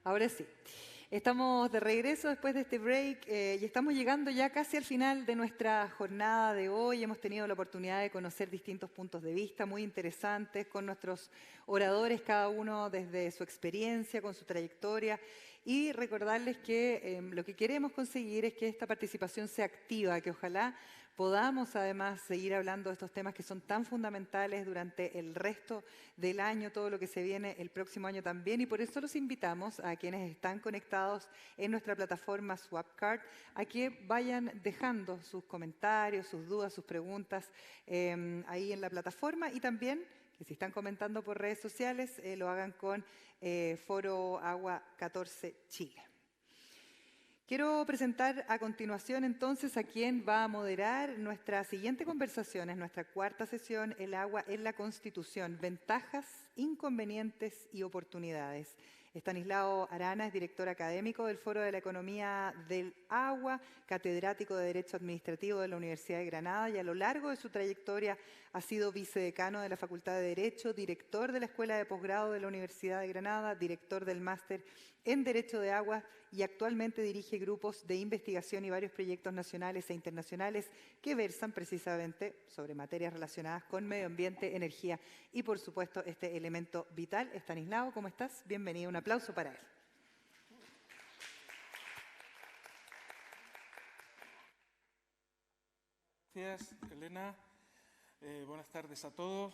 Ahora sí. Estamos de regreso después de este break y estamos llegando ya casi al final de nuestra jornada de hoy. Hemos tenido la oportunidad de conocer distintos puntos de vista muy interesantes con nuestros oradores, cada uno desde su experiencia, con su trayectoria. Y recordarles que lo que queremos conseguir es que esta participación sea activa, que ojalá podamos además seguir hablando de estos temas que son tan fundamentales durante el resto del año, todo lo que se viene el próximo año también. Y por eso los invitamos a quienes están conectados en nuestra plataforma Swapcard a que vayan dejando sus comentarios, sus dudas, sus preguntas ahí en la plataforma, y también que si están comentando por redes sociales lo hagan con Foro Agua 14 Chile. Quiero presentar a continuación entonces a quien va a moderar nuestra siguiente conversación, es nuestra cuarta sesión, El agua en la Constitución, ventajas, inconvenientes y oportunidades. Estanislao Arana es director académico del Foro de la Economía del Agua, catedrático de Derecho Administrativo de la Universidad de Granada y a lo largo de su trayectoria ha sido vicedecano de la Facultad de Derecho, director de la Escuela de Posgrado de la Universidad de Granada, director del Máster en Derecho de Agua y actualmente dirige grupos de investigación y varios proyectos nacionales e internacionales que versan precisamente sobre materias relacionadas con medio ambiente, energía y, por supuesto, este elemento vital. Estanislao, ¿cómo estás? Bienvenido. Un aplauso para él. Gracias, Elena. Buenas tardes a todos.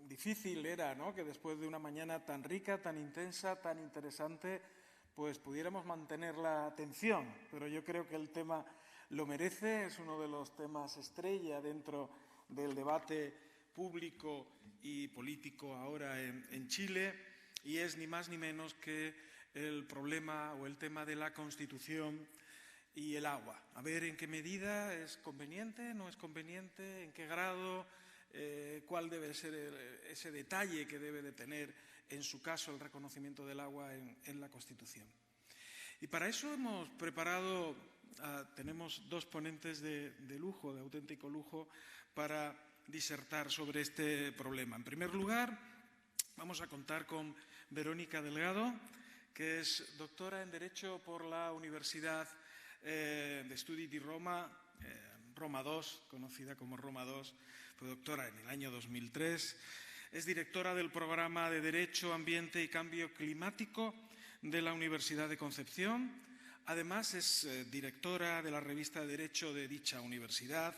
Difícil era, ¿no?, que después de una mañana tan rica, tan intensa, tan interesante, pues pudiéramos mantener la atención. Pero yo creo que el tema lo merece, es uno de los temas estrella dentro del debate público y político ahora en Chile, y es ni más ni menos que el problema o el tema de la Constitución y el agua. A ver en qué medida es conveniente, no es conveniente, en qué grado, cuál debe ser ese detalle que debe de tener, en su caso, el reconocimiento del agua en la Constitución. Y para eso hemos preparado, tenemos dos ponentes de lujo, de auténtico lujo, para disertar sobre este problema. En primer lugar, vamos a contar con Verónica Delgado, que es doctora en Derecho por la Universidad de Studi di Roma, Roma II, conocida como Roma II, fue doctora en el año 2003. Es directora del Programa de Derecho, Ambiente y Cambio Climático de la Universidad de Concepción. Además, es directora de la revista de Derecho de dicha universidad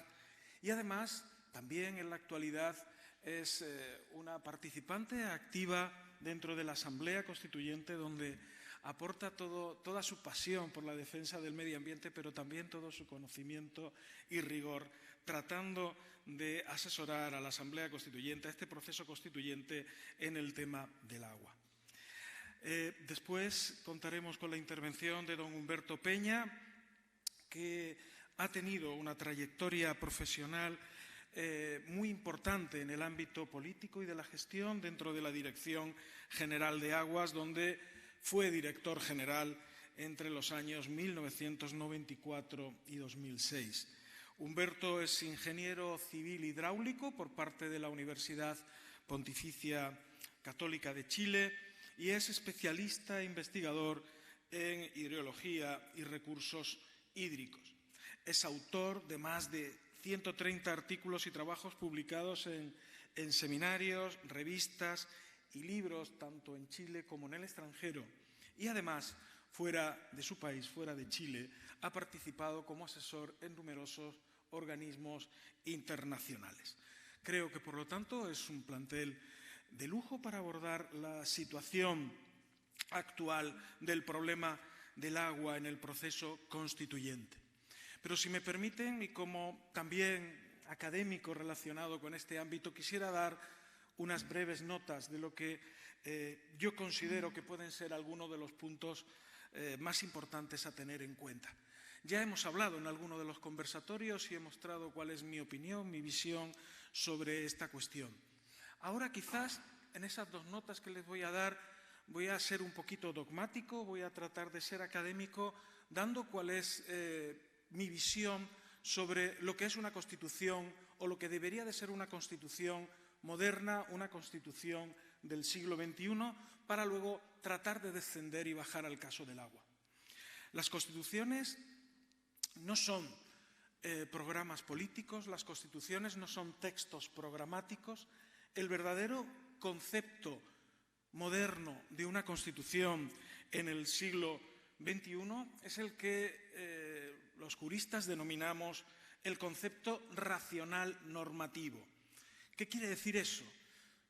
y además, también en la actualidad, es una participante activa dentro de la Asamblea Constituyente, donde aporta toda su pasión por la defensa del medio ambiente, pero también todo su conocimiento y rigor, tratando de asesorar a la Asamblea Constituyente, a este proceso constituyente en el tema del agua. Después contaremos con la intervención de don Humberto Peña, que ha tenido una trayectoria profesional muy importante en el ámbito político y de la gestión dentro de la Dirección General de Aguas, donde fue director general entre los años 1994 y 2006. Humberto es ingeniero civil hidráulico por parte de la Universidad Pontificia Católica de Chile y es especialista e investigador en hidrología y recursos hídricos. Es autor de más de 130 artículos y trabajos publicados en seminarios, revistas y libros, tanto en Chile como en el extranjero. Y además, fuera de su país, fuera de Chile, ha participado como asesor en numerosos organismos internacionales. Creo que, por lo tanto, es un plantel de lujo para abordar la situación actual del problema del agua en el proceso constituyente. Pero si me permiten, y como también académico relacionado con este ámbito, quisiera dar unas breves notas de lo que yo considero que pueden ser algunos de los puntos más importantes a tener en cuenta. Ya hemos hablado en alguno de los conversatorios y he mostrado cuál es mi opinión, mi visión sobre esta cuestión. Ahora quizás en esas dos notas que les voy a dar voy a ser un poquito dogmático, voy a tratar de ser académico, dando cuál es mi visión sobre lo que es una Constitución o lo que debería de ser una Constitución moderna, una Constitución del siglo XXI, para luego tratar de descender y bajar al caso del agua. Las constituciones no son programas políticos, las constituciones no son textos programáticos. El verdadero concepto moderno de una constitución en el siglo XXI es el que los juristas denominamos el concepto racional normativo. ¿Qué quiere decir eso?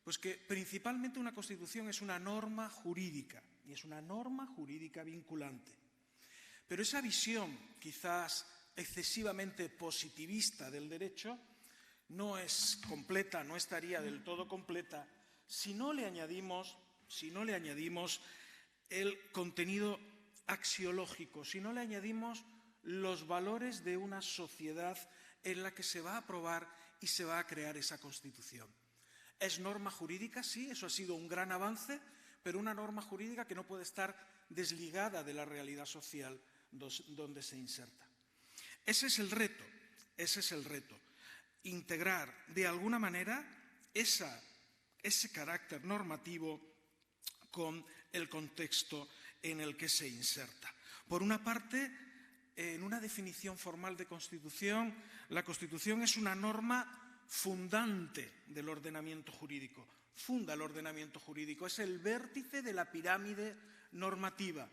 Pues que principalmente una constitución es una norma jurídica, y es una norma jurídica vinculante. Pero esa visión quizás excesivamente positivista del derecho no es completa, no estaría del todo completa si no le añadimos el contenido axiológico, si no le añadimos los valores de una sociedad en la que se va a aprobar y se va a crear esa Constitución. ¿Es norma jurídica? Sí, eso ha sido un gran avance, pero una norma jurídica que no puede estar desligada de la realidad social donde se inserta. Ese es el reto, integrar de alguna manera ese carácter normativo con el contexto en el que se inserta. Por una parte, en una definición formal de Constitución, la Constitución es una norma fundante del ordenamiento jurídico. Funda el ordenamiento jurídico, es el vértice de la pirámide normativa.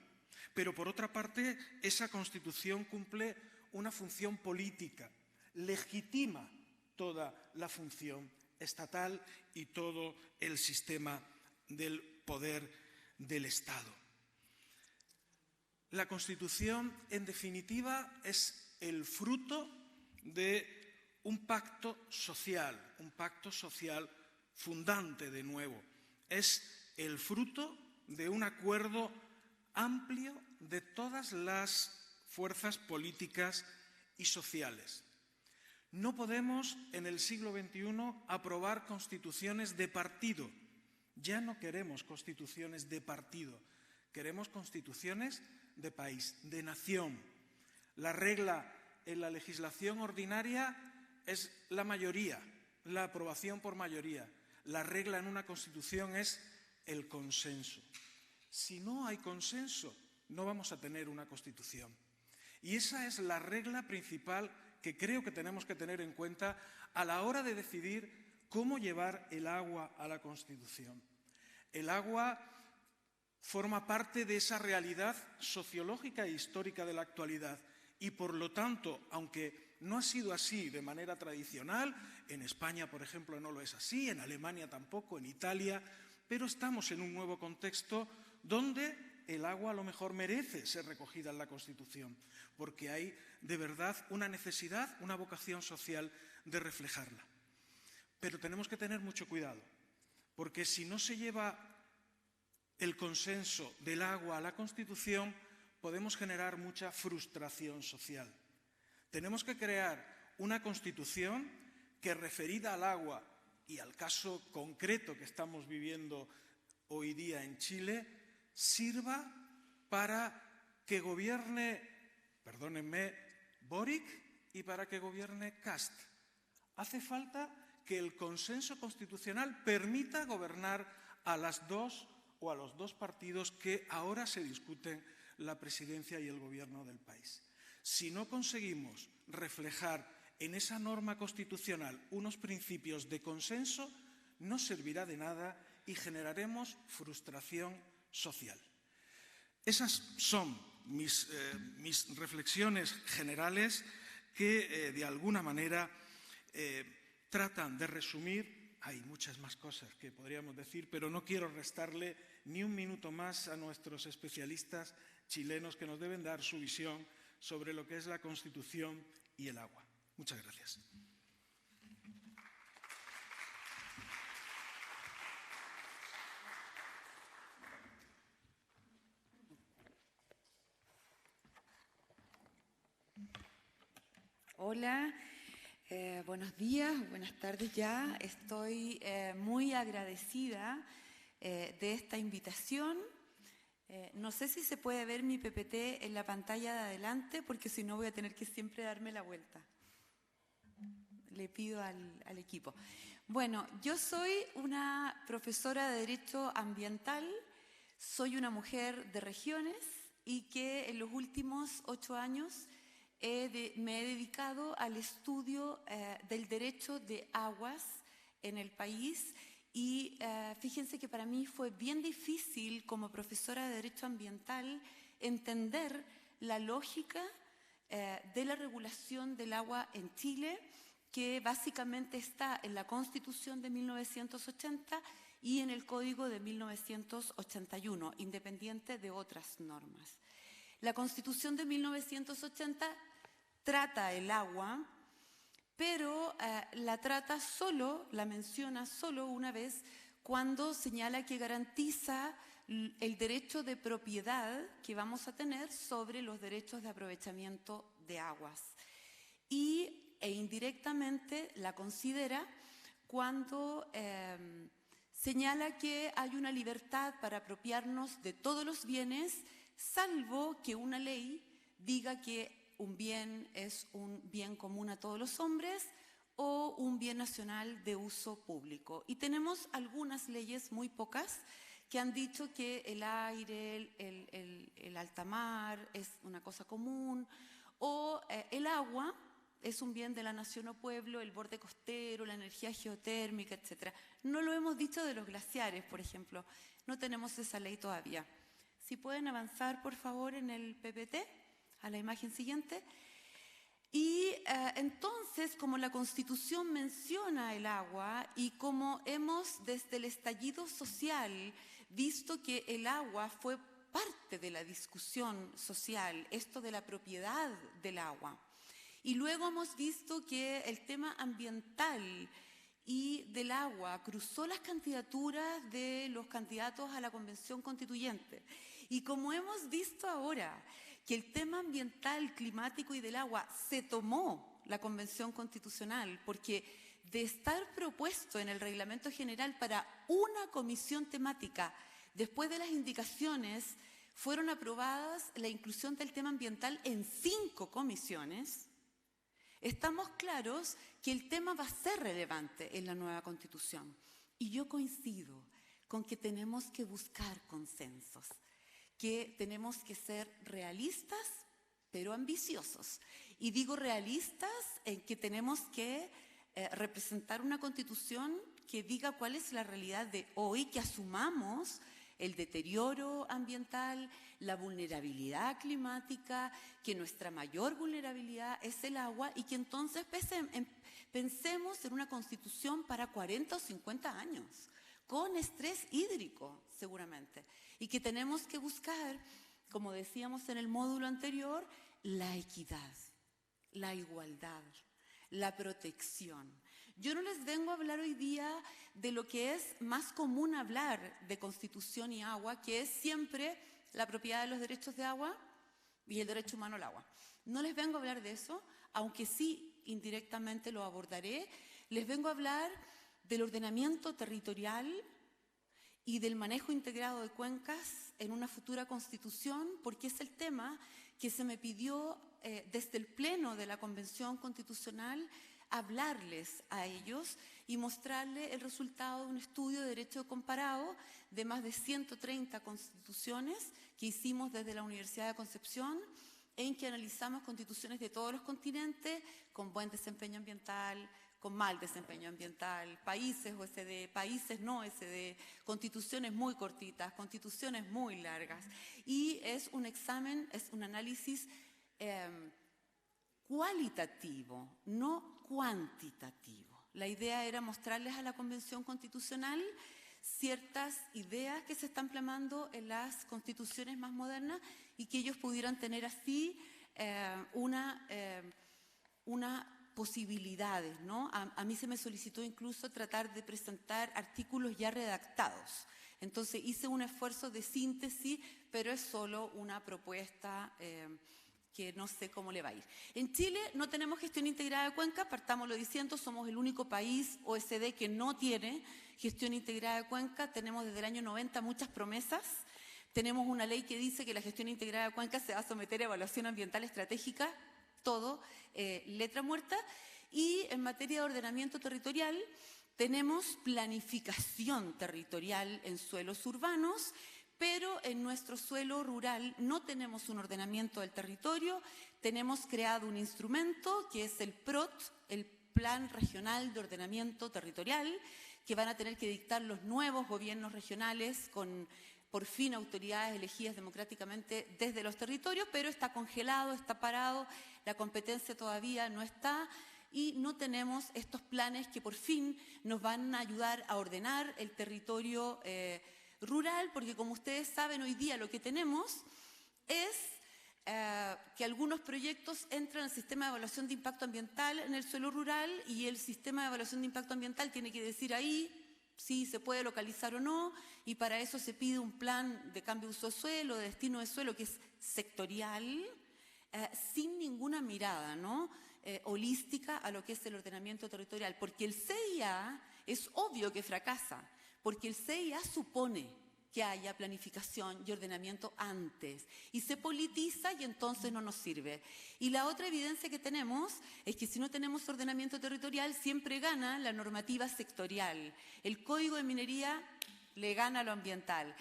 Pero por otra parte, esa Constitución cumple una función política, legitima toda la función estatal y todo el sistema del poder del Estado. La Constitución, en definitiva, es el fruto de un pacto social fundante de nuevo. Es el fruto de un acuerdo amplio de todas las fuerzas políticas y sociales. No podemos, en el siglo XXI, aprobar constituciones de partido. Ya no queremos constituciones de partido, queremos constituciones de país, de nación. La regla en la legislación ordinaria es la mayoría, la aprobación por mayoría. La regla en una constitución es el consenso. Si no hay consenso, no vamos a tener una constitución. Y esa es la regla principal que creo que tenemos que tener en cuenta a la hora de decidir cómo llevar el agua a la Constitución. El agua forma parte de esa realidad sociológica e histórica de la actualidad y, por lo tanto, aunque no ha sido así de manera tradicional, en España, por ejemplo, no lo es así, en Alemania tampoco, en Italia, pero estamos en un nuevo contexto donde el agua a lo mejor merece ser recogida en la Constitución, porque hay de verdad una necesidad, una vocación social de reflejarla. Pero tenemos que tener mucho cuidado, porque si no se lleva el consenso del agua a la Constitución, podemos generar mucha frustración social. Tenemos que crear una Constitución que, referida al agua y al caso concreto que estamos viviendo hoy día en Chile, sirva para que gobierne, perdónenme, Boric y para que gobierne Kast. Hace falta que el consenso constitucional permita gobernar a las dos o a los dos partidos que ahora se discuten la presidencia y el gobierno del país. Si no conseguimos reflejar en esa norma constitucional unos principios de consenso, no servirá de nada y generaremos frustración social. Esas son mis reflexiones generales que de alguna manera tratan de resumir. Hay muchas más cosas que podríamos decir, pero no quiero restarle ni un minuto más a nuestros especialistas chilenos que nos deben dar su visión sobre lo que es la Constitución y el agua. Muchas gracias. Hola, buenos días, buenas tardes ya. Estoy muy agradecida de esta invitación. No sé si se puede ver mi PPT en la pantalla de adelante, porque si no voy a tener que siempre darme la vuelta. Le pido al equipo. Bueno, yo soy una profesora de Derecho Ambiental, soy una mujer de regiones y que en los últimos 8 años me he dedicado al estudio del derecho de aguas en el país y fíjense que para mí fue bien difícil como profesora de Derecho Ambiental entender la lógica de la regulación del agua en Chile, que básicamente está en la Constitución de 1980 y en el Código de 1981, independiente de otras normas. La Constitución de 1980 trata el agua, pero la menciona solo una vez cuando señala que garantiza el derecho de propiedad que vamos a tener sobre los derechos de aprovechamiento de aguas. E indirectamente la considera cuando señala que hay una libertad para apropiarnos de todos los bienes, salvo que una ley diga que un bien es un bien común a todos los hombres o un bien nacional de uso público. Y tenemos algunas leyes, muy pocas, que han dicho que el aire, el alta mar es una cosa común, o el agua es un bien de la nación o pueblo, el borde costero, la energía geotérmica, etc. No lo hemos dicho de los glaciares, por ejemplo. No tenemos esa ley todavía. Si pueden avanzar, por favor, en el PPT, a la imagen siguiente. Y entonces, como la Constitución menciona el agua y como hemos desde el estallido social visto que el agua fue parte de la discusión social, esto de la propiedad del agua, y luego hemos visto que el tema ambiental y del agua cruzó las candidaturas de los candidatos a la Convención Constituyente. Y como hemos visto ahora que el tema ambiental, climático y del agua se tomó la Convención Constitucional, porque de estar propuesto en el Reglamento General para una comisión temática, después de las indicaciones, fueron aprobadas la inclusión del tema ambiental en 5 comisiones, estamos claros que el tema va a ser relevante en la nueva Constitución. Y yo coincido con que tenemos que buscar consensos, que tenemos que ser realistas, pero ambiciosos. Y digo realistas en que tenemos que representar una Constitución que diga cuál es la realidad de hoy, que asumamos el deterioro ambiental, la vulnerabilidad climática, que nuestra mayor vulnerabilidad es el agua y que entonces pensemos en una Constitución para 40 o 50 años, con estrés hídrico seguramente, y que tenemos que buscar, como decíamos en el módulo anterior, la equidad, la igualdad, la protección. Yo no les vengo a hablar hoy día de lo que es más común hablar de Constitución y agua, que es siempre la propiedad de los derechos de agua y el derecho humano al agua. No les vengo a hablar de eso, aunque sí indirectamente lo abordaré. Les vengo a hablar del ordenamiento territorial y del manejo integrado de cuencas en una futura Constitución, porque es el tema que se me pidió desde el Pleno de la Convención Constitucional hablarles a ellos y mostrarles el resultado de un estudio de derecho comparado de más de 130 constituciones que hicimos desde la Universidad de Concepción, en que analizamos constituciones de todos los continentes con buen desempeño ambiental, con mal desempeño ambiental, países OSD, países no OSD, constituciones muy cortitas, constituciones muy largas. Y es un examen, es un análisis cualitativo, no cuantitativo. La idea era mostrarles a la Convención Constitucional ciertas ideas que se están plasmando en las constituciones más modernas y que ellos pudieran tener así una posibilidades, ¿no? A mí se me solicitó incluso tratar de presentar artículos ya redactados. Entonces hice un esfuerzo de síntesis, pero es solo una propuesta que no sé cómo le va a ir. En Chile no tenemos gestión integrada de cuenca, partámoslo diciendo, somos el único país OSD que no tiene gestión integrada de cuenca. Tenemos desde el año 90 muchas promesas. Tenemos una ley que dice que la gestión integrada de cuenca se va a someter a evaluación ambiental estratégica, todo, letra muerta. Y en materia de ordenamiento territorial tenemos planificación territorial en suelos urbanos, pero en nuestro suelo rural no tenemos un ordenamiento del territorio. Tenemos creado un instrumento que es el PROT, el Plan Regional de Ordenamiento Territorial, que van a tener que dictar los nuevos gobiernos regionales con, por fin, autoridades elegidas democráticamente desde los territorios, pero está congelado, está parado, la competencia todavía no está y no tenemos estos planes que por fin nos van a ayudar a ordenar el territorio rural, porque como ustedes saben, hoy día lo que tenemos es que algunos proyectos entran al sistema de evaluación de impacto ambiental en el suelo rural y el sistema de evaluación de impacto ambiental tiene que decir ahí si se puede localizar o no, y para eso se pide un plan de cambio de uso de suelo, de destino de suelo, que es sectorial, sin ninguna mirada, ¿no? Holística a lo que es el ordenamiento territorial, porque el CIA es obvio que fracasa, porque el CIA supone que haya planificación y ordenamiento antes, y se politiza y entonces no nos sirve. Y la otra evidencia que tenemos es que si no tenemos ordenamiento territorial, siempre gana la normativa sectorial. El Código de Minería le gana a lo ambiental.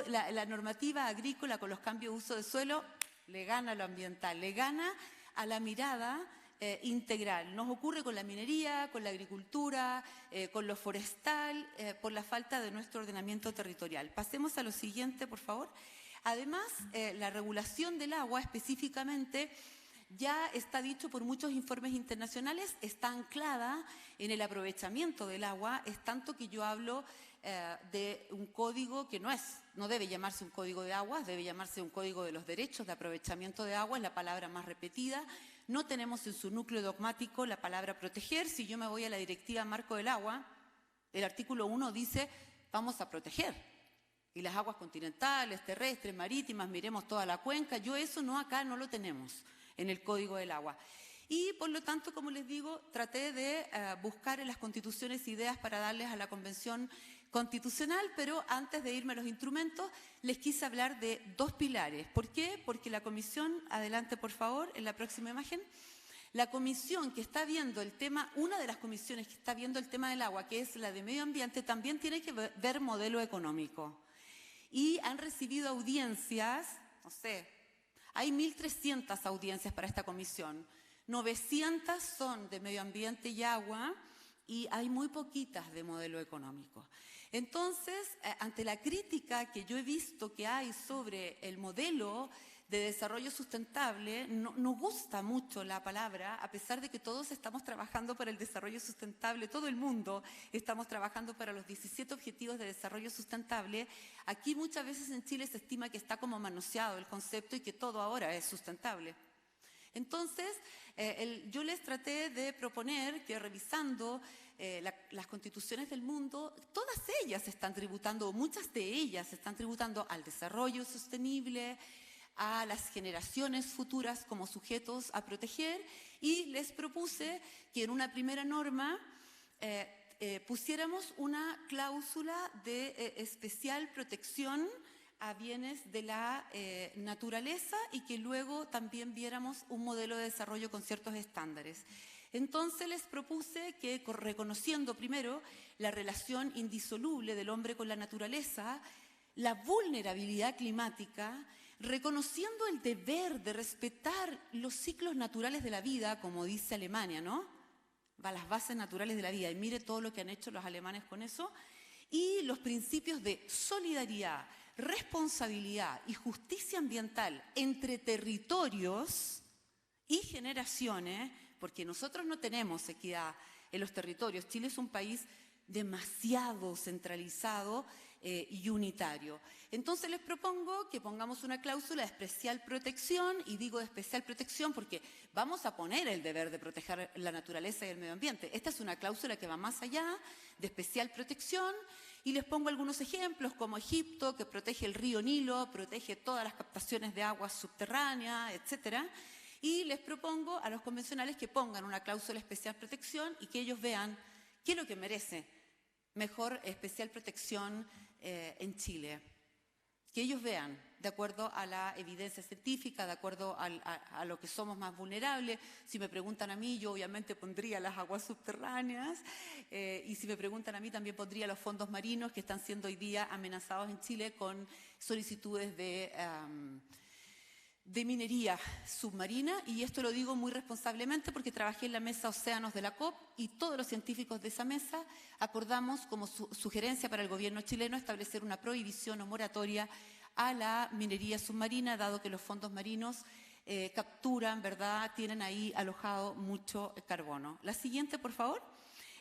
La normativa agrícola con los cambios de uso de suelo le gana a lo ambiental, le gana a la mirada integral. Nos ocurre con la minería, con la agricultura, con lo forestal, por la falta de nuestro ordenamiento territorial. Pasemos a lo siguiente, por favor. Además, la regulación del agua específicamente ya está dicho por muchos informes internacionales, está anclada en el aprovechamiento del agua, es tanto que yo hablo de un código que no debe llamarse un código de aguas, debe llamarse un código de los derechos de aprovechamiento de agua, es la palabra más repetida. No tenemos en su núcleo dogmático la palabra proteger. Si yo me voy a la Directiva Marco del Agua, el artículo 1 dice vamos a proteger. Y las aguas continentales, terrestres, marítimas, miremos toda la cuenca. Yo eso acá no lo tenemos en el Código del Agua. Y por lo tanto, como les digo, traté de buscar en las constituciones ideas para darles a la Convención Constitucional, pero antes de irme a los instrumentos, les quise hablar de dos pilares. ¿Por qué? Porque la comisión, adelante por favor, en la próxima imagen, la comisión que está viendo el tema, una de las comisiones que está viendo el tema del agua, que es la de medio ambiente, también tiene que ver modelo económico. Y han recibido audiencias, no sé, hay 1.300 audiencias para esta comisión, 900 son de medio ambiente y agua, y hay muy poquitas de modelo económico. Entonces, ante la crítica que yo he visto que hay sobre el modelo de desarrollo sustentable, nos gusta mucho la palabra, a pesar de que todos estamos trabajando para el desarrollo sustentable, todo el mundo estamos trabajando para los 17 Objetivos de Desarrollo Sustentable. Aquí muchas veces en Chile se estima que está como manoseado el concepto y que todo ahora es sustentable. Entonces, yo les traté de proponer que revisando las constituciones del mundo, todas ellas están tributando, muchas de ellas están tributando al desarrollo sostenible, a las generaciones futuras como sujetos a proteger, y les propuse que en una primera norma pusiéramos una cláusula de especial protección a bienes de la naturaleza y que luego también viéramos un modelo de desarrollo con ciertos estándares. Entonces les propuse que, reconociendo primero la relación indisoluble del hombre con la naturaleza, la vulnerabilidad climática, reconociendo el deber de respetar los ciclos naturales de la vida, como dice Alemania, ¿no? Va a las bases naturales de la vida, y mire todo lo que han hecho los alemanes con eso, y los principios de solidaridad, responsabilidad y justicia ambiental entre territorios y generaciones, porque nosotros no tenemos equidad en los territorios. Chile es un país demasiado centralizado y unitario. Entonces les propongo que pongamos una cláusula de especial protección, y digo de especial protección porque vamos a poner el deber de proteger la naturaleza y el medio ambiente. Esta es una cláusula que va más allá de especial protección, y les pongo algunos ejemplos como Egipto, que protege el río Nilo, protege todas las captaciones de aguas subterráneas, etcétera. Y les propongo a los convencionales que pongan una cláusula de especial protección y que ellos vean qué es lo que merece mejor especial protección en Chile. que ellos vean, de acuerdo a la evidencia científica, de acuerdo a lo que somos más vulnerables. Si me preguntan a mí, yo obviamente pondría las aguas subterráneas, y si me preguntan a mí, también pondría los fondos marinos que están siendo hoy día amenazados en Chile con solicitudes de minería submarina, y esto lo digo muy responsablemente porque trabajé en la mesa Océanos de la COP y todos los científicos de esa mesa acordamos como sugerencia para el gobierno chileno establecer una prohibición o moratoria a la minería submarina, dado que los fondos marinos capturan, ¿verdad?, tienen ahí alojado mucho carbono. La siguiente, por favor.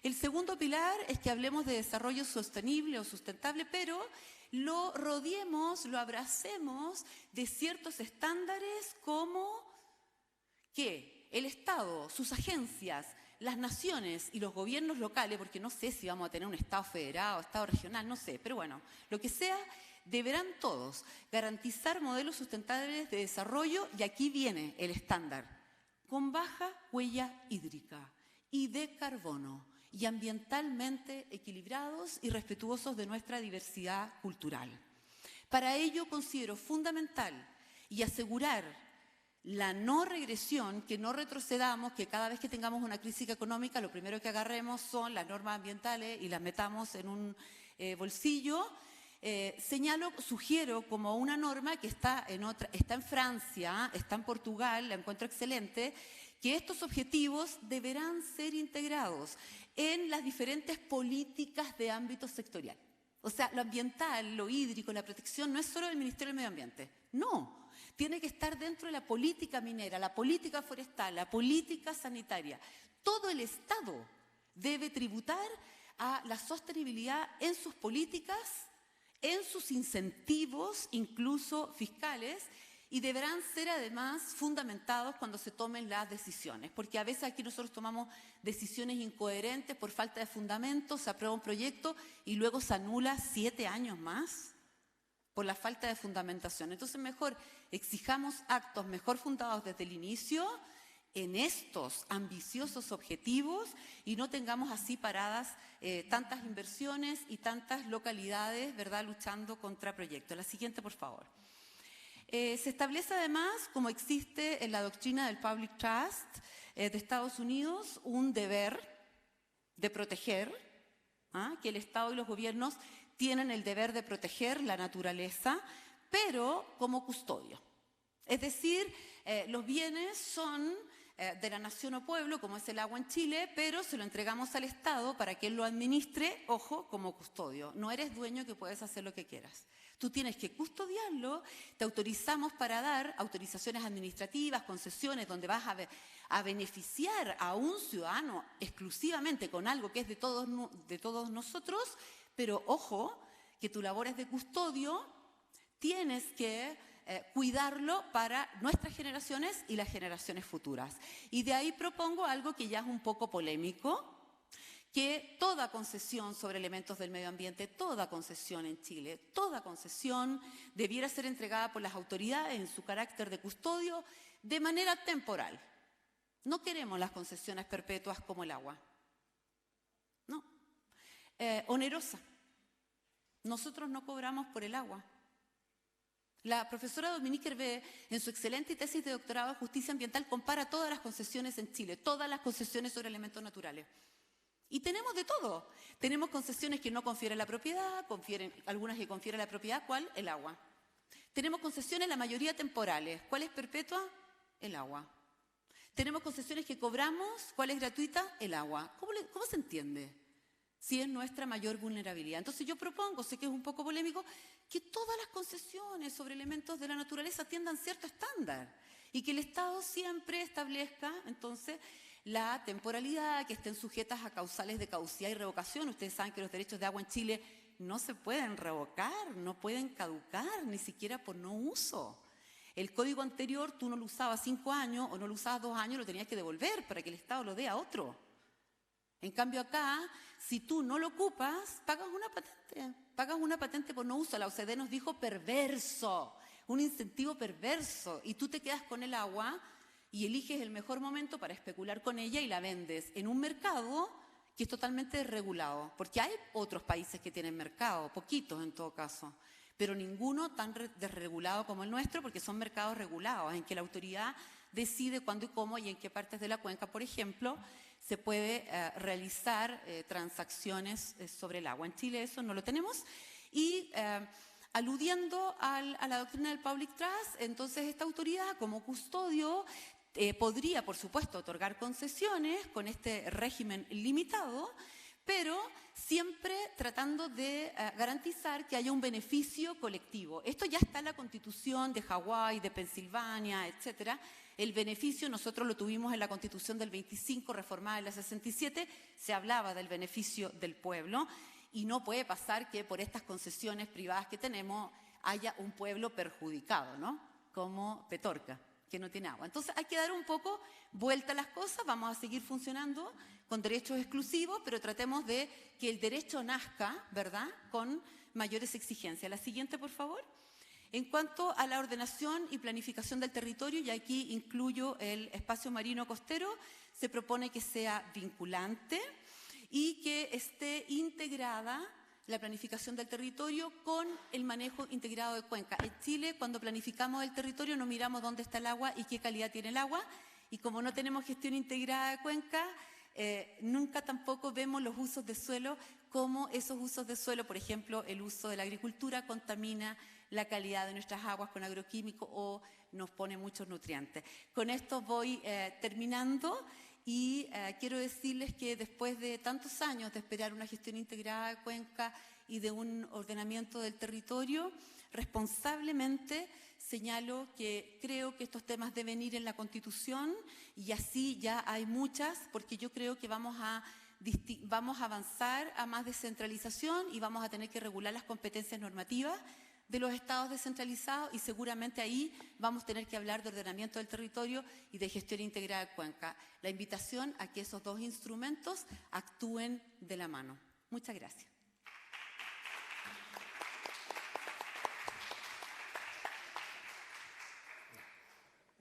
El segundo pilar es que hablemos de desarrollo sostenible o sustentable, pero lo rodeemos, lo abracemos de ciertos estándares como que el Estado, sus agencias, las naciones y los gobiernos locales, porque no sé si vamos a tener un Estado federado, Estado regional, no sé, pero bueno, lo que sea, deberán todos garantizar modelos sustentables de desarrollo, y aquí viene el estándar, con baja huella hídrica y de carbono, y ambientalmente equilibrados y respetuosos de nuestra diversidad cultural. Para ello considero fundamental y asegurar la no regresión, que no retrocedamos, que cada vez que tengamos una crisis económica lo primero que agarremos son las normas ambientales y las metamos en un bolsillo. Sugiero como una norma que está en Francia, está en Portugal, la encuentro excelente, que estos objetivos deberán ser integrados en las diferentes políticas de ámbito sectorial. O sea, lo ambiental, lo hídrico, la protección no es solo del Ministerio del Medio Ambiente, no. Tiene que estar dentro de la política minera, la política forestal, la política sanitaria. Todo el Estado debe tributar a la sostenibilidad en sus políticas, en sus incentivos, incluso fiscales, y deberán ser además fundamentados cuando se tomen las decisiones, porque a veces aquí nosotros tomamos decisiones incoherentes por falta de fundamentos, se aprueba un proyecto y luego se anula 7 años más por la falta de fundamentación. Entonces mejor exijamos actos mejor fundados desde el inicio en estos ambiciosos objetivos y no tengamos así paradas tantas inversiones y tantas localidades, ¿verdad?, luchando contra proyectos. La siguiente, por favor. Se establece además, como existe en la doctrina del Public Trust de Estados Unidos, un deber de proteger, que el Estado y los gobiernos tienen el deber de proteger la naturaleza, pero como custodio. Es decir, los bienes son de la nación o pueblo, como es el agua en Chile, pero se lo entregamos al Estado para que él lo administre, ojo, como custodio. No eres dueño que puedes hacer lo que quieras. Tú tienes que custodiarlo, te autorizamos para dar autorizaciones administrativas, concesiones, donde vas a beneficiar a un ciudadano exclusivamente con algo que es de todos nosotros, pero ojo, que tu labor es de custodio, tienes que cuidarlo para nuestras generaciones y las generaciones futuras. Y de ahí propongo algo que ya es un poco polémico, que toda concesión sobre elementos del medio ambiente, toda concesión en Chile, toda concesión debiera ser entregada por las autoridades en su carácter de custodio de manera temporal. No queremos las concesiones perpetuas como el agua. No. Onerosa. Nosotros no cobramos por el agua. La profesora Dominique Hervé, en su excelente tesis de doctorado en Justicia Ambiental, compara todas las concesiones en Chile, todas las concesiones sobre elementos naturales. Y tenemos de todo. Tenemos concesiones que no confieren la propiedad, algunas que confieren la propiedad, ¿cuál? El agua. Tenemos concesiones, la mayoría temporales. ¿Cuál es perpetua? El agua. Tenemos concesiones que cobramos, ¿cuál es gratuita? El agua. ¿Cómo se entiende? Si es nuestra mayor vulnerabilidad. Entonces yo propongo, sé que es un poco polémico, que todas las concesiones sobre elementos de la naturaleza atiendan cierto estándar y que el Estado siempre establezca, entonces, la temporalidad, que estén sujetas a causales de caducidad y revocación. Ustedes saben que los derechos de agua en Chile no se pueden revocar, no pueden caducar, ni siquiera por no uso. El código anterior tú no lo usabas 5 años o no lo usabas 2 años, lo tenías que devolver para que el Estado lo dé a otro. En cambio acá, si tú no lo ocupas, pagas una patente por no uso. La OCDE nos dijo perverso, un incentivo perverso, y tú te quedas con el agua y eliges el mejor momento para especular con ella y la vendes en un mercado que es totalmente desregulado, porque hay otros países que tienen mercado, poquitos en todo caso, pero ninguno tan desregulado como el nuestro, porque son mercados regulados, en que la autoridad decide cuándo y cómo y en qué partes de la cuenca, por ejemplo, se puede realizar transacciones sobre el agua. En Chile eso no lo tenemos. Y aludiendo a la doctrina del Public Trust, entonces esta autoridad como custodio podría, por supuesto, otorgar concesiones con este régimen limitado, pero siempre tratando de garantizar que haya un beneficio colectivo. Esto ya está en la Constitución de Hawái, de Pensilvania, etcétera. El beneficio nosotros lo tuvimos en la Constitución del 25, reformada en la 67, se hablaba del beneficio del pueblo y no puede pasar que por estas concesiones privadas que tenemos haya un pueblo perjudicado, ¿no? Como Petorca, que no tiene agua. Entonces hay que dar un poco vuelta a las cosas, vamos a seguir funcionando con derechos exclusivos, pero tratemos de que el derecho nazca, ¿verdad?, con mayores exigencias. La siguiente, por favor. En cuanto a la ordenación y planificación del territorio, y aquí incluyo el espacio marino costero, se propone que sea vinculante y que esté integrada la planificación del territorio con el manejo integrado de cuenca. En Chile, cuando planificamos el territorio, no miramos dónde está el agua y qué calidad tiene el agua, y como no tenemos gestión integrada de cuenca, nunca tampoco vemos los usos de suelo, como esos usos de suelo, por ejemplo, el uso de la agricultura contamina la calidad de nuestras aguas con agroquímicos o nos pone muchos nutrientes. Con esto voy terminando y quiero decirles que después de tantos años de esperar una gestión integrada de cuenca y de un ordenamiento del territorio, responsablemente señalo que creo que estos temas deben ir en la Constitución y así ya hay muchas, porque yo creo que vamos a avanzar a más descentralización y vamos a tener que regular las competencias normativas de los estados descentralizados y seguramente ahí vamos a tener que hablar de ordenamiento del territorio y de gestión integrada de cuenca. La invitación a que esos dos instrumentos actúen de la mano. Muchas gracias.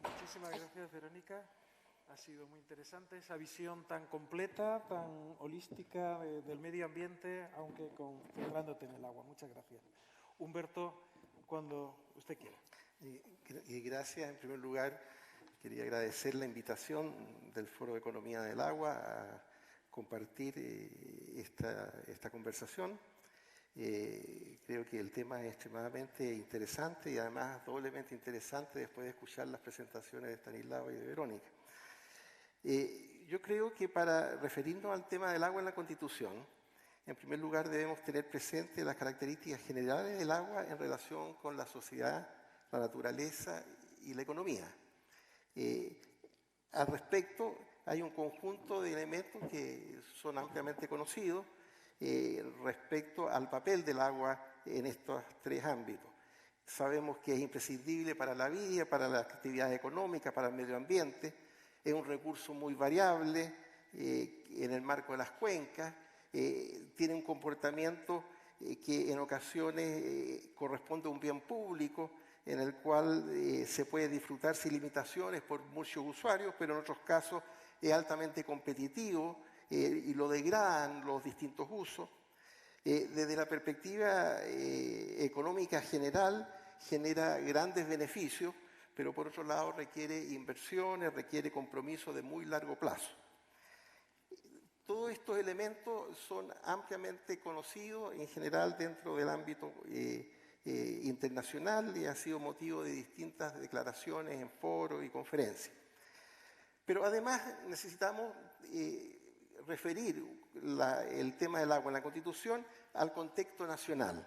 Muchísimas gracias, Verónica. Ha sido muy interesante esa visión tan completa, tan holística del medio ambiente, aunque centrándote en el agua. Muchas gracias. Humberto, cuando usted quiera. Y gracias. En primer lugar, quería agradecer la invitación del Foro de Economía del Agua a compartir esta conversación. Creo que el tema es extremadamente interesante y además doblemente interesante después de escuchar las presentaciones de Estanislao y de Verónica. Yo creo que para referirnos al tema del agua en la Constitución, en primer lugar debemos tener presente las características generales del agua en relación con la sociedad, la naturaleza y la economía. Al respecto, hay un conjunto de elementos que son ampliamente conocidos respecto al papel del agua en estos tres ámbitos. Sabemos que es imprescindible para la vida, para la actividad económica, para el medio ambiente, es un recurso muy variable en el marco de las cuencas, tiene un comportamiento que en ocasiones corresponde a un bien público en el cual se puede disfrutar sin limitaciones por muchos usuarios, pero en otros casos es altamente competitivo y lo degradan los distintos usos. Desde la perspectiva económica general genera grandes beneficios, pero por otro lado requiere inversiones, requiere compromiso de muy largo plazo. Todos estos elementos son ampliamente conocidos en general dentro del ámbito internacional y ha sido motivo de distintas declaraciones en foros y conferencias. Pero además necesitamos referir el tema del agua en la Constitución al contexto nacional,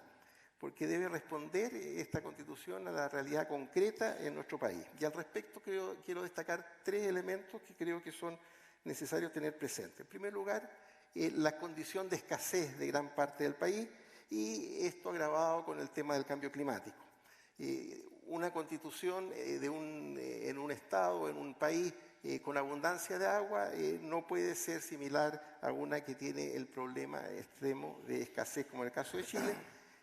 porque debe responder esta Constitución a la realidad concreta en nuestro país. Y al respecto quiero destacar tres elementos que creo que son necesarios tener presentes. En primer lugar, la condición de escasez de gran parte del país y esto agravado con el tema del cambio climático. Una constitución en un estado, en un país con abundancia de agua, no puede ser similar a una que tiene el problema extremo de escasez, como en el caso de Chile,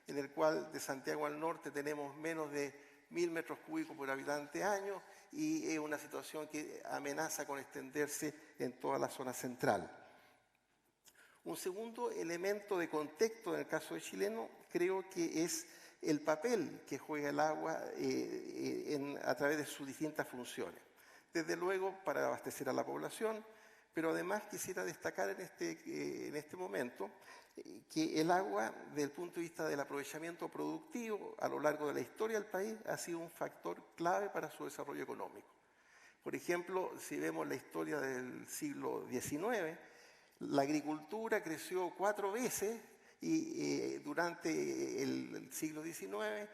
en el cual de Santiago al norte tenemos menos de 1000 metros cúbicos por habitante año y es una situación que amenaza con extenderse en toda la zona central. Un segundo elemento de contexto en el caso de chileno creo que es el papel que juega el agua a través de sus distintas funciones. Desde luego, para abastecer a la población, pero además quisiera destacar en este momento que el agua, desde el punto de vista del aprovechamiento productivo a lo largo de la historia del país, ha sido un factor clave para su desarrollo económico. Por ejemplo, si vemos la historia del siglo XIX, la agricultura creció 4 veces y durante el siglo XIX,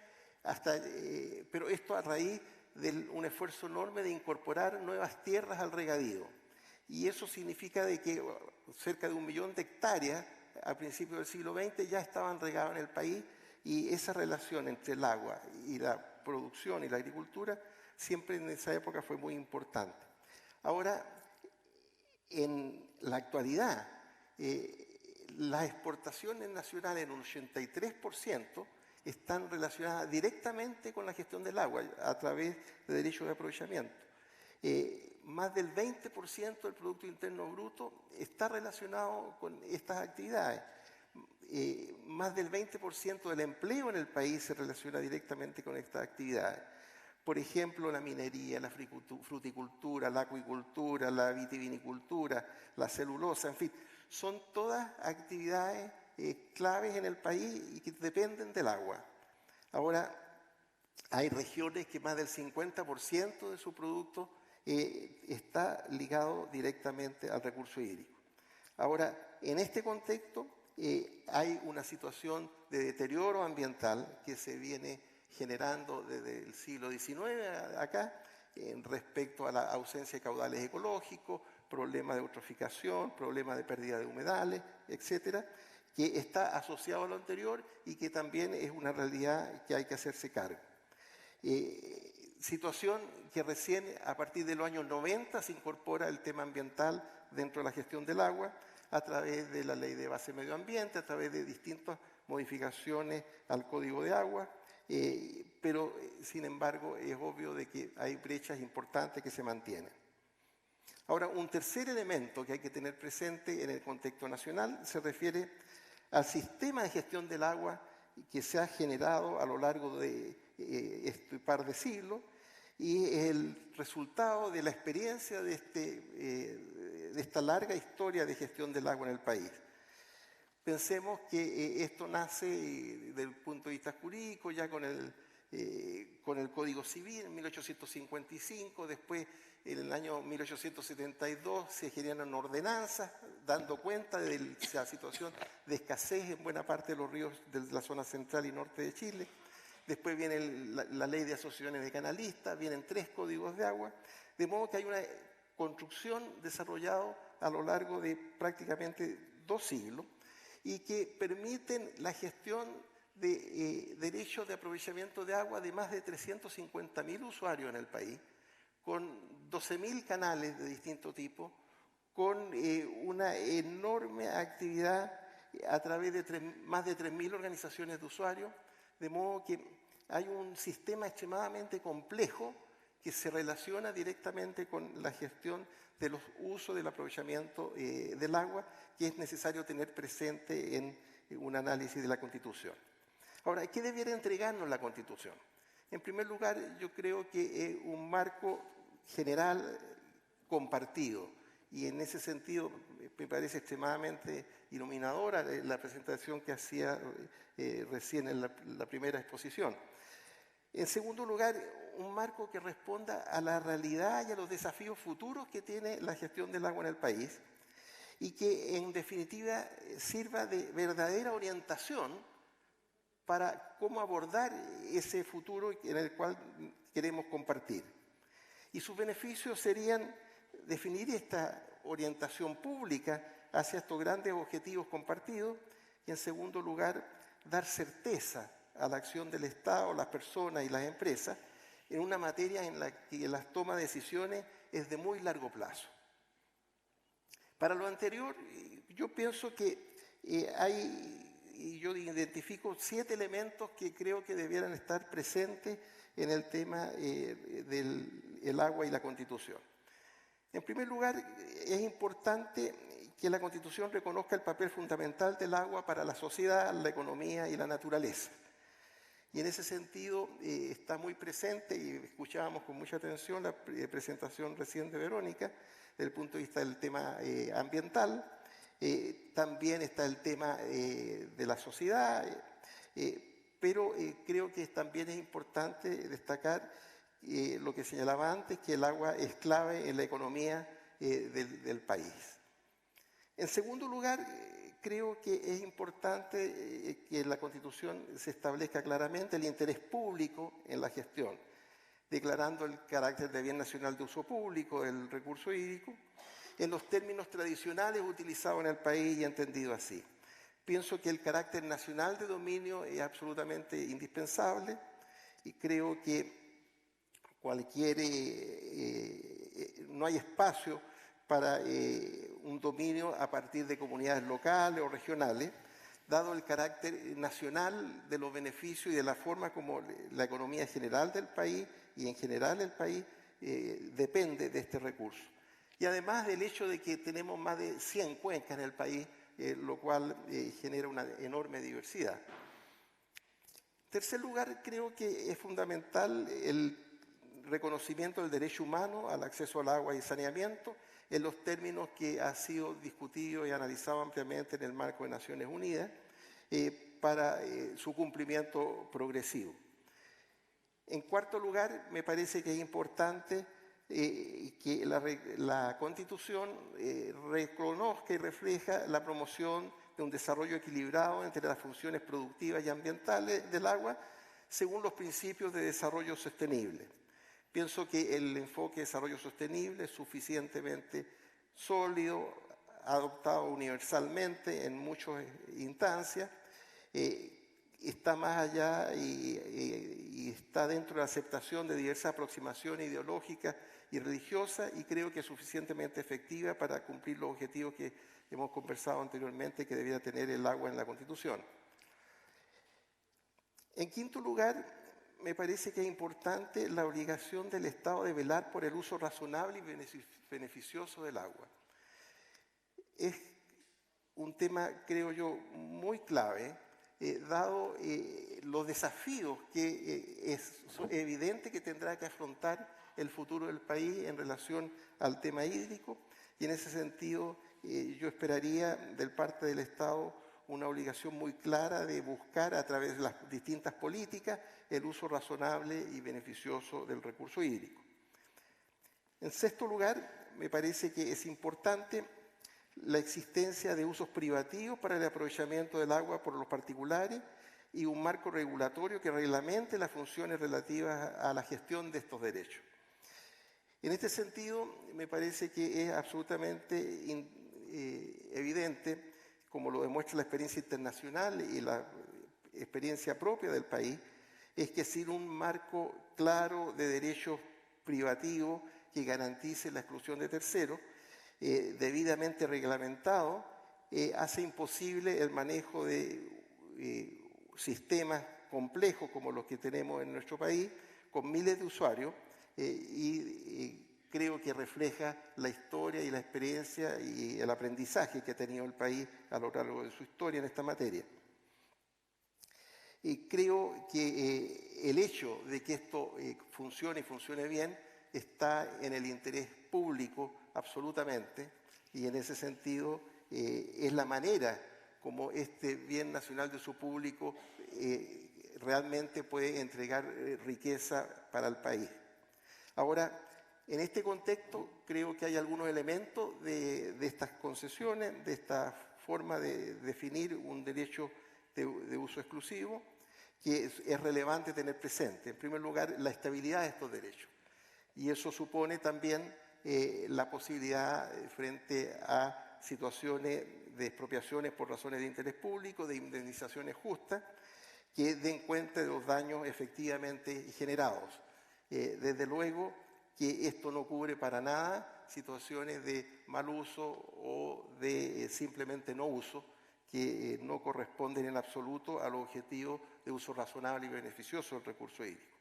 pero esto a raíz de un esfuerzo enorme de incorporar nuevas tierras al regadío. Y eso significa de que cerca de 1 millón de hectáreas a principios del siglo XX ya estaban regadas en el país, y esa relación entre el agua y la producción y la agricultura siempre en esa época fue muy importante. Ahora, en la actualidad, las exportaciones nacionales en un 83% están relacionadas directamente con la gestión del agua a través de derechos de aprovechamiento. Más del 20% del Producto Interno Bruto está relacionado con estas actividades. Más del 20% del empleo en el país se relaciona directamente con estas actividades. Por ejemplo, la minería, la fruticultura, la acuicultura, la vitivinicultura, la celulosa, en fin, son todas actividades claves en el país y que dependen del agua. Ahora, hay regiones que más del 50% de su producto está ligado directamente al recurso hídrico. Ahora, en este contexto hay una situación de deterioro ambiental que se viene generando desde el siglo XIX acá, respecto a la ausencia de caudales ecológicos, problemas de eutroficación, problemas de pérdida de humedales, etcétera, que está asociado a lo anterior y que también es una realidad que hay que hacerse cargo. Situación que recién a partir de los años 90 se incorpora el tema ambiental dentro de la gestión del agua a través de la Ley de Base Medio Ambiente, a través de distintas modificaciones al Código de Agua, pero sin embargo es obvio de que hay brechas importantes que se mantienen. Ahora, un tercer elemento que hay que tener presente en el contexto nacional se refiere al sistema de gestión del agua que se ha generado a lo largo de este par de siglos, y es el resultado de la experiencia de esta larga historia de gestión del agua en el país. Pensemos que esto nace desde el punto de vista jurídico, ya con el Código Civil en 1855, después en el año 1872 se generan ordenanzas dando cuenta de la situación de escasez en buena parte de los ríos de la zona central y norte de Chile. Después viene la ley de asociaciones de canalistas, vienen 3 códigos de agua, de modo que hay una construcción desarrollada a lo largo de prácticamente 2 siglos y que permiten la gestión de derechos de aprovechamiento de agua de más de 350.000 usuarios en el país, con 12.000 canales de distinto tipo, con una enorme actividad a través de más de 3.000 organizaciones de usuarios, de modo que hay un sistema extremadamente complejo que se relaciona directamente con la gestión de los usos del aprovechamiento del agua, que es necesario tener presente en un análisis de la Constitución. Ahora, ¿qué debiera entregarnos la Constitución? En primer lugar, yo creo que es un marco general compartido, y en ese sentido me parece extremadamente iluminadora la presentación que hacía recién en la primera exposición. En segundo lugar, un marco que responda a la realidad y a los desafíos futuros que tiene la gestión del agua en el país y que en definitiva sirva de verdadera orientación para cómo abordar ese futuro en el cual queremos compartir. Y sus beneficios serían definir esta orientación pública hacia estos grandes objetivos compartidos y, en segundo lugar, dar certeza a la acción del Estado, las personas y las empresas en una materia en la que la toma de decisiones es de muy largo plazo. Para lo anterior, yo pienso que yo identifico 7 elementos que creo que debieran estar presentes en el tema del agua y la Constitución. En primer lugar, es importante que la Constitución reconozca el papel fundamental del agua para la sociedad, la economía y la naturaleza. Y en ese sentido está muy presente, y escuchábamos con mucha atención la presentación recién de Verónica, desde el punto de vista del tema ambiental. También está el tema de la sociedad, pero creo que también es importante destacar lo que señalaba antes, que el agua es clave en la economía del país. En segundo lugar, creo que es importante que en la Constitución se establezca claramente el interés público en la gestión, declarando el carácter de bien nacional de uso público del recurso hídrico, en los términos tradicionales utilizados en el país y entendido así. Pienso que el carácter nacional de dominio es absolutamente indispensable y creo que no hay espacio para un dominio a partir de comunidades locales o regionales, dado el carácter nacional de los beneficios y de la forma como la economía general del país y en general el país depende de este recurso. Y además del hecho de que tenemos más de 100 cuencas en el país, lo cual genera una enorme diversidad. En tercer lugar, creo que es fundamental el reconocimiento del derecho humano al acceso al agua y saneamiento en los términos que ha sido discutido y analizado ampliamente en el marco de Naciones Unidas para su cumplimiento progresivo. En cuarto lugar, me parece que es importante que la Constitución reconozca y refleja la promoción de un desarrollo equilibrado entre las funciones productivas y ambientales del agua según los principios de desarrollo sostenible. Pienso que el enfoque de desarrollo sostenible es suficientemente sólido, adoptado universalmente en muchas instancias, está más allá y está dentro de la aceptación de diversas aproximaciones ideológicas y religiosas, y creo que es suficientemente efectiva para cumplir los objetivos que hemos conversado anteriormente que debiera tener el agua en la Constitución. En quinto lugar, me parece que es importante la obligación del Estado de velar por el uso razonable y beneficioso del agua. Es un tema, creo yo, muy clave, dado los desafíos que es evidente que tendrá que afrontar el futuro del país en relación al tema hídrico, y en ese sentido yo esperaría de parte del Estado una obligación muy clara de buscar a través de las distintas políticas el uso razonable y beneficioso del recurso hídrico. En sexto lugar, me parece que es importante la existencia de usos privativos para el aprovechamiento del agua por los particulares y un marco regulatorio que reglamente las funciones relativas a la gestión de estos derechos. En este sentido, me parece que es absolutamente evidente, como lo demuestra la experiencia internacional y la experiencia propia del país, es que sin un marco claro de derechos privativos que garantice la exclusión de terceros, debidamente reglamentado, hace imposible el manejo de sistemas complejos como los que tenemos en nuestro país, con miles de usuarios, y creo que refleja la historia y la experiencia y el aprendizaje que ha tenido el país a lo largo de su historia en esta materia. Y creo que el hecho de que esto funcione y funcione bien está en el interés público absolutamente, y en ese sentido es la manera como este bien nacional de uso público realmente puede entregar riqueza para el país. Ahora, en este contexto creo que hay algunos elementos de estas concesiones, de esta forma de definir un derecho de uso exclusivo, que es relevante tener presente. En primer lugar, la estabilidad de estos derechos. Y eso supone también la posibilidad frente a situaciones de expropiaciones por razones de interés público, de indemnizaciones justas, que den cuenta de los daños efectivamente generados. Desde luego que esto no cubre para nada situaciones de mal uso o de simplemente no uso, que no corresponden en absoluto al objetivo de uso razonable y beneficioso del recurso hídrico.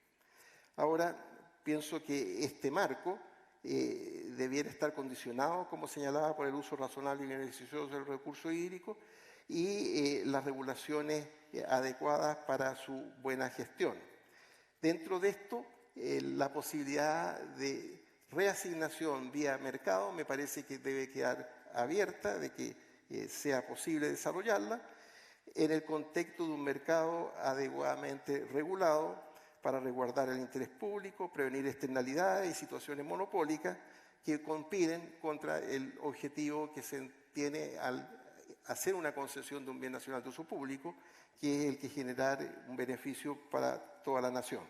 Ahora, pienso que este marco debiera estar condicionado, como señalaba, por el uso razonable y beneficioso del recurso hídrico, y las regulaciones adecuadas para su buena gestión. Dentro de esto, la posibilidad de reasignación vía mercado me parece que debe quedar abierta, de que sea posible desarrollarla en el contexto de un mercado adecuadamente regulado para resguardar el interés público, prevenir externalidades y situaciones monopólicas que compiten contra el objetivo que se tiene al hacer una concesión de un bien nacional de uso público, que es el que generar un beneficio para toda la nación.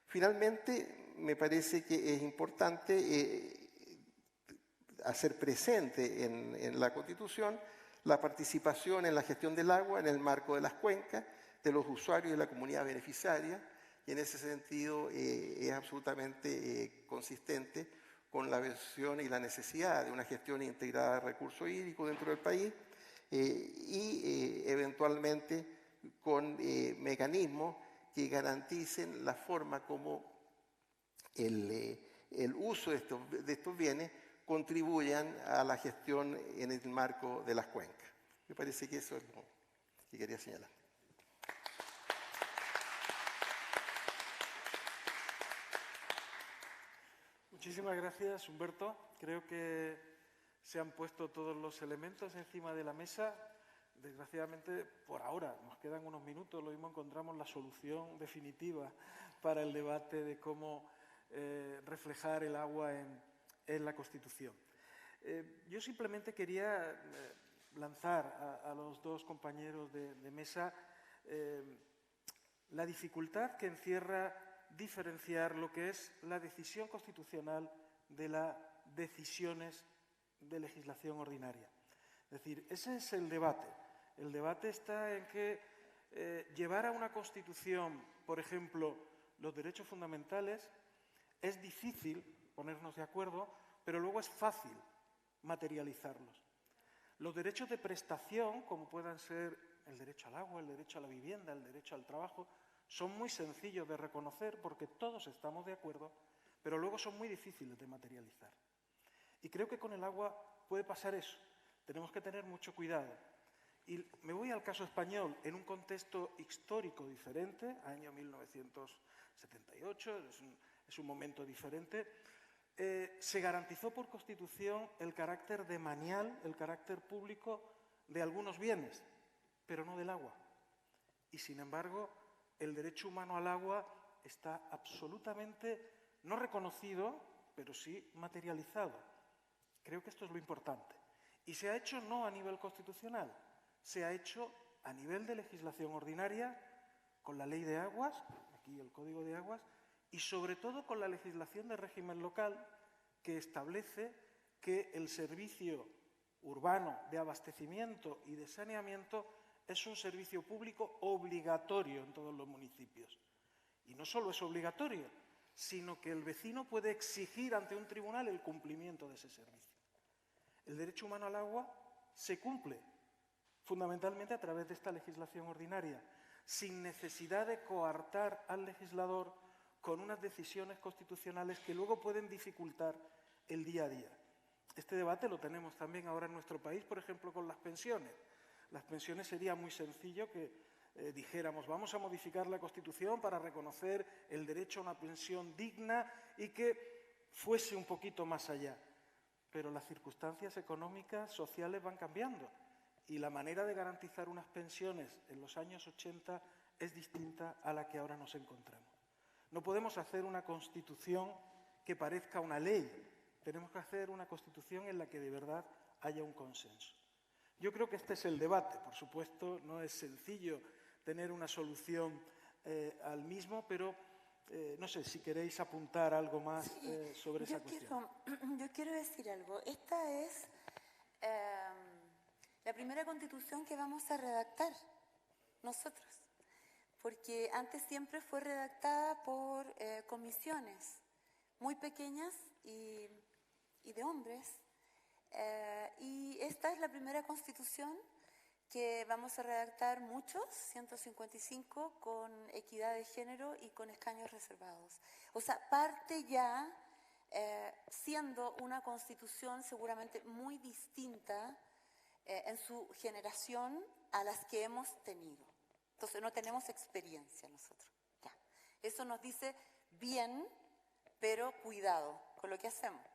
Finalmente, me parece que es importante hacer presente en la Constitución la participación en la gestión del agua en el marco de las cuencas, de los usuarios y de la comunidad beneficiaria, y en ese sentido es absolutamente consistente con la visión y la necesidad de una gestión integrada de recursos hídricos dentro del país y eventualmente con mecanismos que garanticen la forma como el uso de estos bienes contribuyan a la gestión en el marco de las cuencas. Me parece que eso es lo que quería señalar. Muchísimas gracias, Humberto. Creo que se han puesto todos los elementos encima de la mesa. Desgraciadamente, por ahora, nos quedan unos minutos, lo mismo encontramos la solución definitiva para el debate de cómo reflejar el agua en la Constitución. Yo simplemente quería lanzar a los dos compañeros de mesa la dificultad que encierra diferenciar lo que es la decisión constitucional de las decisiones de legislación ordinaria. Es decir, ese es el debate. El debate está en que llevar a una Constitución, por ejemplo, los derechos fundamentales, es difícil ponernos de acuerdo, pero luego es fácil materializarlos. Los derechos de prestación, como puedan ser el derecho al agua, el derecho a la vivienda, el derecho al trabajo, son muy sencillos de reconocer porque todos estamos de acuerdo, pero luego son muy difíciles de materializar. Y creo que con el agua puede pasar eso. Tenemos que tener mucho cuidado. Y me voy al caso español, en un contexto histórico diferente, año 1978, es un momento diferente, se garantizó por Constitución el carácter demanial, el carácter público de algunos bienes, pero no del agua. Y sin embargo, el derecho humano al agua está absolutamente no reconocido, pero sí materializado. Creo que esto es lo importante. Y se ha hecho no a nivel constitucional, se ha hecho a nivel de legislación ordinaria, con la Ley de Aguas, aquí el Código de Aguas, y sobre todo con la legislación de régimen local que establece que el servicio urbano de abastecimiento y de saneamiento es un servicio público obligatorio en todos los municipios. Y no solo es obligatorio, sino que el vecino puede exigir ante un tribunal el cumplimiento de ese servicio. El derecho humano al agua se cumple fundamentalmente a través de esta legislación ordinaria, sin necesidad de coartar al legislador con unas decisiones constitucionales que luego pueden dificultar el día a día. Este debate lo tenemos también ahora en nuestro país, por ejemplo, con las pensiones. Las pensiones sería muy sencillo que dijéramos vamos a modificar la Constitución para reconocer el derecho a una pensión digna y que fuese un poquito más allá. Pero las circunstancias económicas, sociales van cambiando y la manera de garantizar unas pensiones en los años 80 es distinta a la que ahora nos encontramos. No podemos hacer una Constitución que parezca una ley. Tenemos que hacer una Constitución en la que de verdad haya un consenso. Yo creo que este es el debate. Por supuesto, no es sencillo tener una solución al mismo, pero no sé si queréis apuntar algo más sobre esa cuestión. Yo quiero decir algo. Esta es la primera Constitución que vamos a redactar nosotros, porque antes siempre fue redactada por comisiones muy pequeñas y de hombres. Y esta es la primera Constitución que vamos a redactar muchos, 155, con equidad de género y con escaños reservados. O sea, parte ya siendo una Constitución seguramente muy distinta en su generación a las que hemos tenido. Entonces no tenemos experiencia nosotros. Ya. Eso nos dice bien, pero cuidado con lo que hacemos.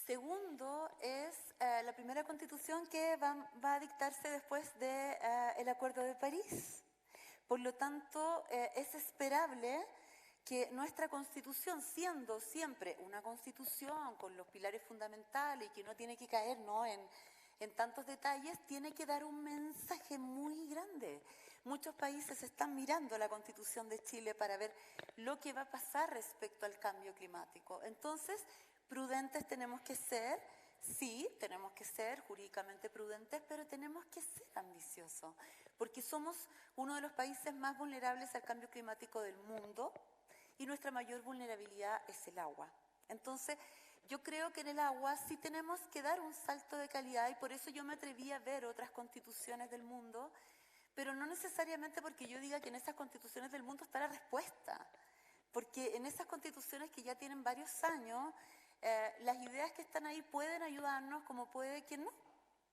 Segundo, es la primera constitución que va a dictarse después del Acuerdo de París. Por lo tanto, es esperable que nuestra constitución, siendo siempre una constitución con los pilares fundamentales y que no tiene que caer, ¿no?, en tantos detalles, tiene que dar un mensaje muy grande. Muchos países están mirando la Constitución de Chile para ver lo que va a pasar respecto al cambio climático. Entonces, prudentes tenemos que ser, sí, tenemos que ser jurídicamente prudentes, pero tenemos que ser ambiciosos, porque somos uno de los países más vulnerables al cambio climático del mundo y nuestra mayor vulnerabilidad es el agua. Entonces, yo creo que en el agua sí tenemos que dar un salto de calidad y por eso yo me atreví a ver otras constituciones del mundo, pero no necesariamente porque yo diga que en esas constituciones del mundo está la respuesta, porque en esas constituciones que ya tienen varios años, las ideas que están ahí pueden ayudarnos como puede que no,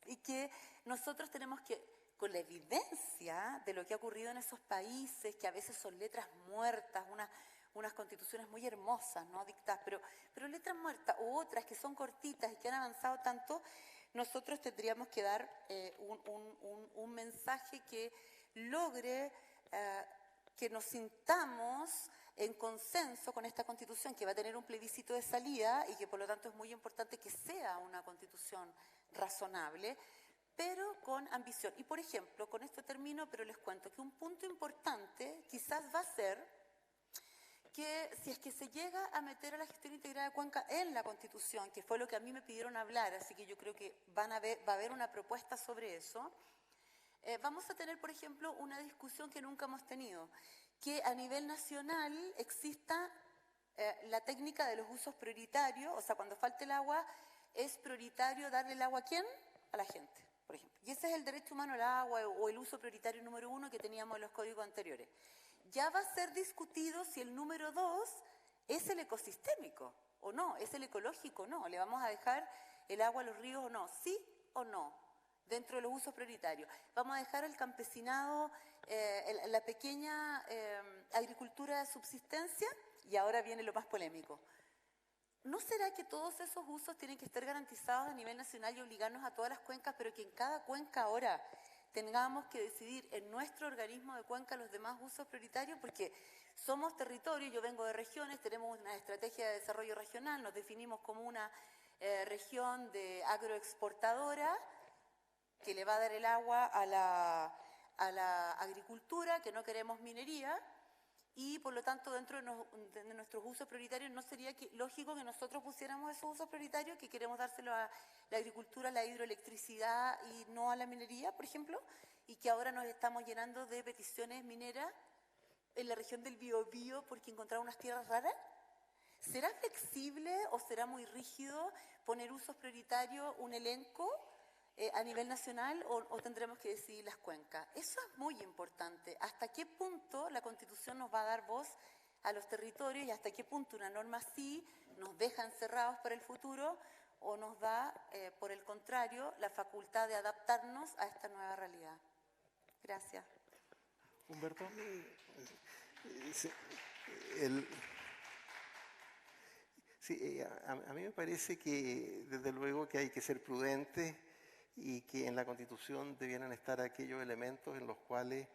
y que nosotros tenemos que, con la evidencia de lo que ha ocurrido en esos países, que a veces son letras muertas, unas constituciones muy hermosas, ¿no?, dictadas, pero letras muertas, o otras que son cortitas y que han avanzado tanto, nosotros tendríamos que dar un mensaje que logre que nos sintamos en consenso con esta constitución, que va a tener un plebiscito de salida y que por lo tanto es muy importante que sea una constitución razonable, pero con ambición. Y por ejemplo, con esto termino, pero les cuento que un punto importante quizás va a ser que si es que se llega a meter a la gestión integrada de Cuenca en la Constitución, que fue lo que a mí me pidieron hablar, así que yo creo que va a haber una propuesta sobre eso, vamos a tener, por ejemplo, una discusión que nunca hemos tenido, que a nivel nacional exista la técnica de los usos prioritarios, o sea, cuando falte el agua, es prioritario darle el agua ¿a quién? A la gente, por ejemplo. Y ese es el derecho humano al agua o el uso prioritario número 1 que teníamos en los códigos anteriores. Ya va a ser discutido si el número 2 es el ecosistémico o no, es el ecológico o no. ¿Le vamos a dejar el agua a los ríos o no? ¿Sí o no? Dentro de los usos prioritarios. ¿Vamos a dejar al campesinado la pequeña agricultura de subsistencia? Y ahora viene lo más polémico. ¿No será que todos esos usos tienen que estar garantizados a nivel nacional y obligarnos a todas las cuencas, pero que en cada cuenca ahora tengamos que decidir en nuestro organismo de cuenca los demás usos prioritarios? Porque somos territorio, yo vengo de regiones, tenemos una estrategia de desarrollo regional, nos definimos como una región de agroexportadora que le va a dar el agua a la agricultura, que no queremos minería, y por lo tanto dentro de nuestros usos prioritarios no sería lógico que nosotros pusiéramos esos usos prioritarios, que queremos dárselo a la agricultura, a la hidroelectricidad y no a la minería, por ejemplo, y que ahora nos estamos llenando de peticiones mineras en la región del Biobío porque encontraron unas tierras raras. ¿Será flexible o será muy rígido poner usos prioritarios, un elenco a nivel nacional, o tendremos que decidir las cuencas? Eso es muy importante. ¿Hasta qué punto la Constitución nos va a dar voz a los territorios y hasta qué punto una norma así nos deja encerrados para el futuro o nos da, por el contrario, la facultad de adaptarnos a esta nueva realidad? Gracias. Humberto. A mí me parece que desde luego que hay que ser prudentes y que en la Constitución debieran estar aquellos elementos en los cuales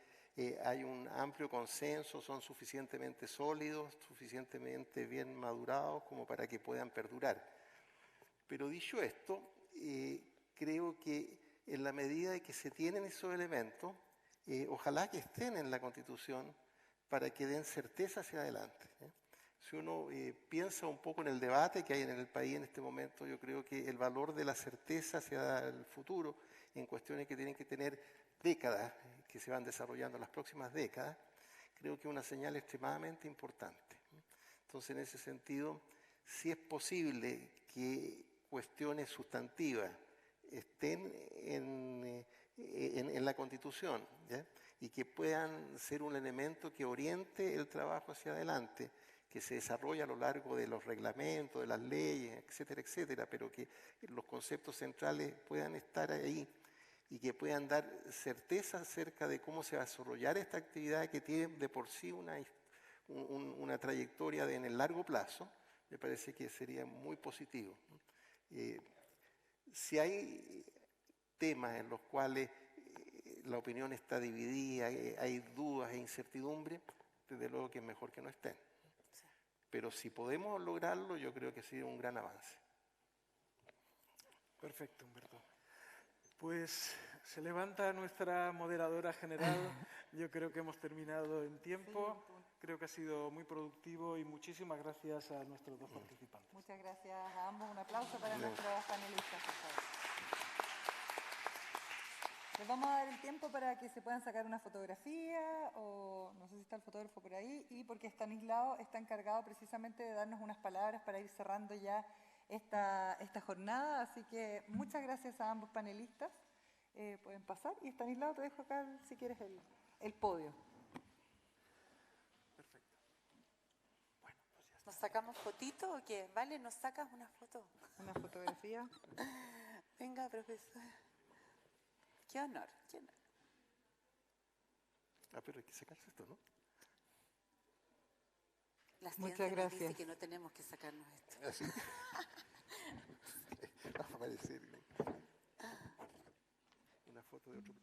hay un amplio consenso, son suficientemente sólidos, suficientemente bien madurados como para que puedan perdurar. Pero dicho esto, creo que en la medida de que se tienen esos elementos, ojalá que estén en la Constitución para que den certeza hacia adelante. Si uno piensa un poco en el debate que hay en el país en este momento, yo creo que el valor de la certeza hacia el futuro, en cuestiones que tienen que tener décadas, que se van desarrollando en las próximas décadas, creo que es una señal extremadamente importante. Entonces, en ese sentido, si es posible que cuestiones sustantivas estén en la Constitución, ¿ya?, y que puedan ser un elemento que oriente el trabajo hacia adelante, que se desarrolla a lo largo de los reglamentos, de las leyes, etcétera, etcétera, pero que los conceptos centrales puedan estar ahí. y que puedan dar certeza acerca de cómo se va a desarrollar esta actividad que tiene de por sí una trayectoria en el largo plazo, me parece que sería muy positivo. Si hay temas en los cuales la opinión está dividida, hay dudas e incertidumbre, desde luego que es mejor que no estén. Pero si podemos lograrlo, yo creo que sería un gran avance. Perfecto, Humberto. Pues se levanta nuestra moderadora general. Yo creo que hemos terminado en tiempo. Creo que ha sido muy productivo y muchísimas gracias a nuestros dos participantes. Muchas gracias a ambos. Un aplauso para nuestros panelistas, por favor. Les vamos a dar el tiempo para que se puedan sacar una fotografía, o no sé si está el fotógrafo por ahí, y porque Estanislao está encargado precisamente de darnos unas palabras para ir cerrando ya esta jornada. Así que muchas gracias a ambos panelistas. Pueden pasar. Y Estanislao, te dejo acá, si quieres, el podio. Perfecto. Bueno, pues ya está. ¿Nos sacamos fotito o qué? ¿Vale? ¿Nos sacas una foto? Una fotografía. Venga, profesor. Qué honor, qué honor. Pero hay que sacarse esto, ¿no? La Muchas ciencia nos gracias. dice que no tenemos que sacarnos esto. Así. Va a aparecer una foto de otro.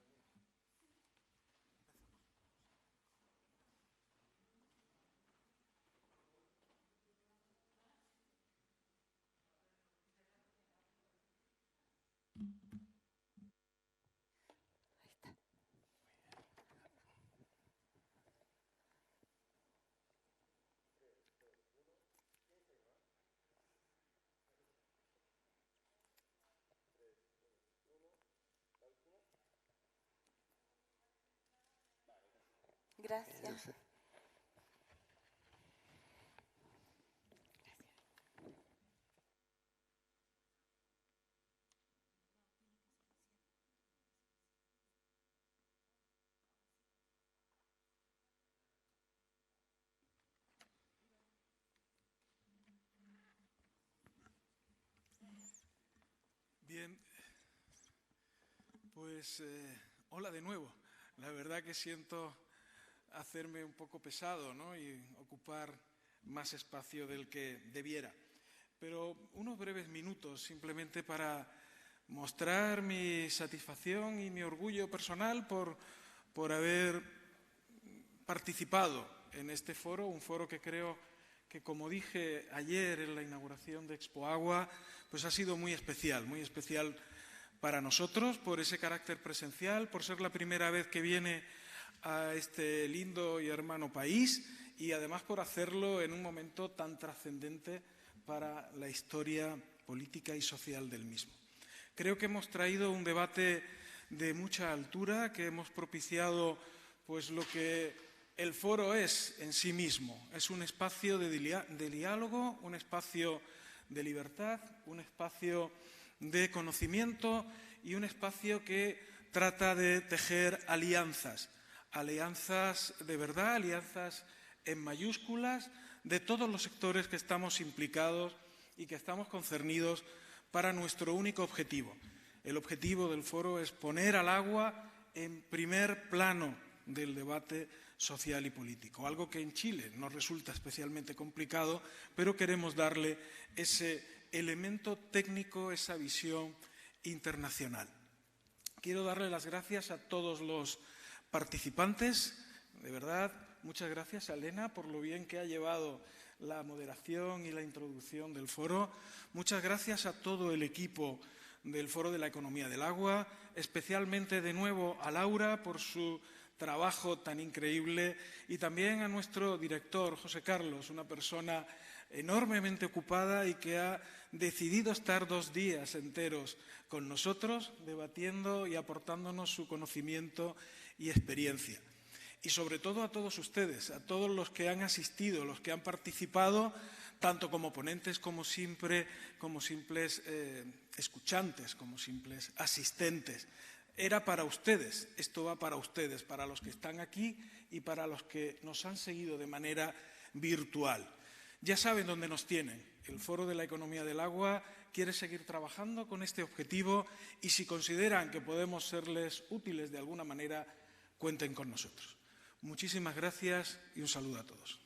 Gracias. Bien, pues hola de nuevo. La verdad que siento hacerme un poco pesado, ¿no? Y ocupar más espacio del que debiera. Pero unos breves minutos simplemente para mostrar mi satisfacción y mi orgullo personal por haber participado en este foro, un foro que creo que, como dije ayer en la inauguración de Expo Agua, pues ha sido muy especial para nosotros por ese carácter presencial, por ser la primera vez que viene a este lindo y hermano país y además por hacerlo en un momento tan trascendente para la historia política y social del mismo. Creo que hemos traído un debate de mucha altura, que hemos propiciado pues lo que el foro es en sí mismo. Es un espacio de diálogo, un espacio de libertad, un espacio de conocimiento y un espacio que trata de tejer alianzas de verdad, alianzas en mayúsculas de todos los sectores que estamos implicados y que estamos concernidos para nuestro único objetivo. El objetivo del foro es poner al agua en primer plano del debate social y político, algo que en Chile nos resulta especialmente complicado, pero queremos darle ese elemento técnico, esa visión internacional. Quiero darle las gracias a todos los participantes, de verdad, muchas gracias a Elena por lo bien que ha llevado la moderación y la introducción del foro. Muchas gracias a todo el equipo del Foro de la Economía del Agua, especialmente de nuevo a Laura por su trabajo tan increíble y también a nuestro director, José Carlos, una persona enormemente ocupada y que ha decidido estar 2 días enteros con nosotros, debatiendo y aportándonos su conocimiento y experiencia. Y sobre todo a todos ustedes, a todos los que han asistido, los que han participado, tanto como ponentes como simples escuchantes, como simples asistentes. Era para ustedes, esto va para ustedes, para los que están aquí y para los que nos han seguido de manera virtual. Ya saben dónde nos tienen, el Foro de la Economía del Agua, quiere seguir trabajando con este objetivo y si consideran que podemos serles útiles de alguna manera, cuenten con nosotros. Muchísimas gracias y un saludo a todos.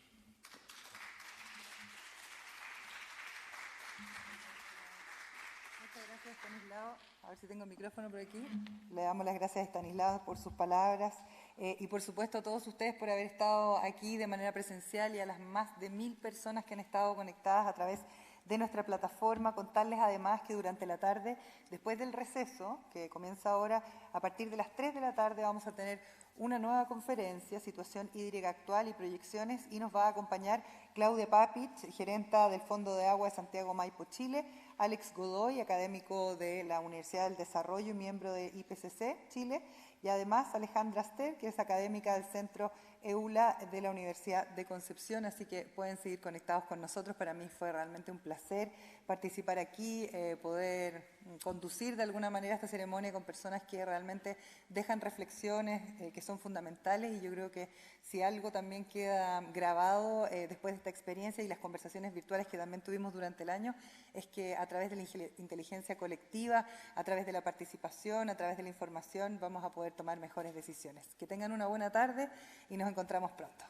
Muchas gracias, Estanislao. A ver si tengo el micrófono por aquí. Le damos las gracias a Estanislao por sus palabras y por supuesto a todos ustedes por haber estado aquí de manera presencial y a las más de 1000 personas que han estado conectadas a través de nuestra plataforma. Contarles además que durante la tarde, después del receso, que comienza ahora, a partir de las 3 de la tarde vamos a tener una nueva conferencia, Situación Hídrica Actual y Proyecciones, y nos va a acompañar Claudia Papich, gerenta del Fondo de Agua de Santiago Maipo, Chile, Alex Godoy, académico de la Universidad del Desarrollo y miembro de IPCC Chile, y además Alejandra Aster, que es académica del Centro EULA de la Universidad de Concepción, así que pueden seguir conectados con nosotros. Para mí fue realmente un placer participar aquí, poder conducir de alguna manera esta ceremonia con personas que realmente dejan reflexiones que son fundamentales, y yo creo que si algo también queda grabado después de esta experiencia y las conversaciones virtuales que también tuvimos durante el año, es que a través de la inteligencia colectiva, a través de la participación, a través de la información, vamos a poder tomar mejores decisiones. Que tengan una buena tarde y nos encontramos pronto.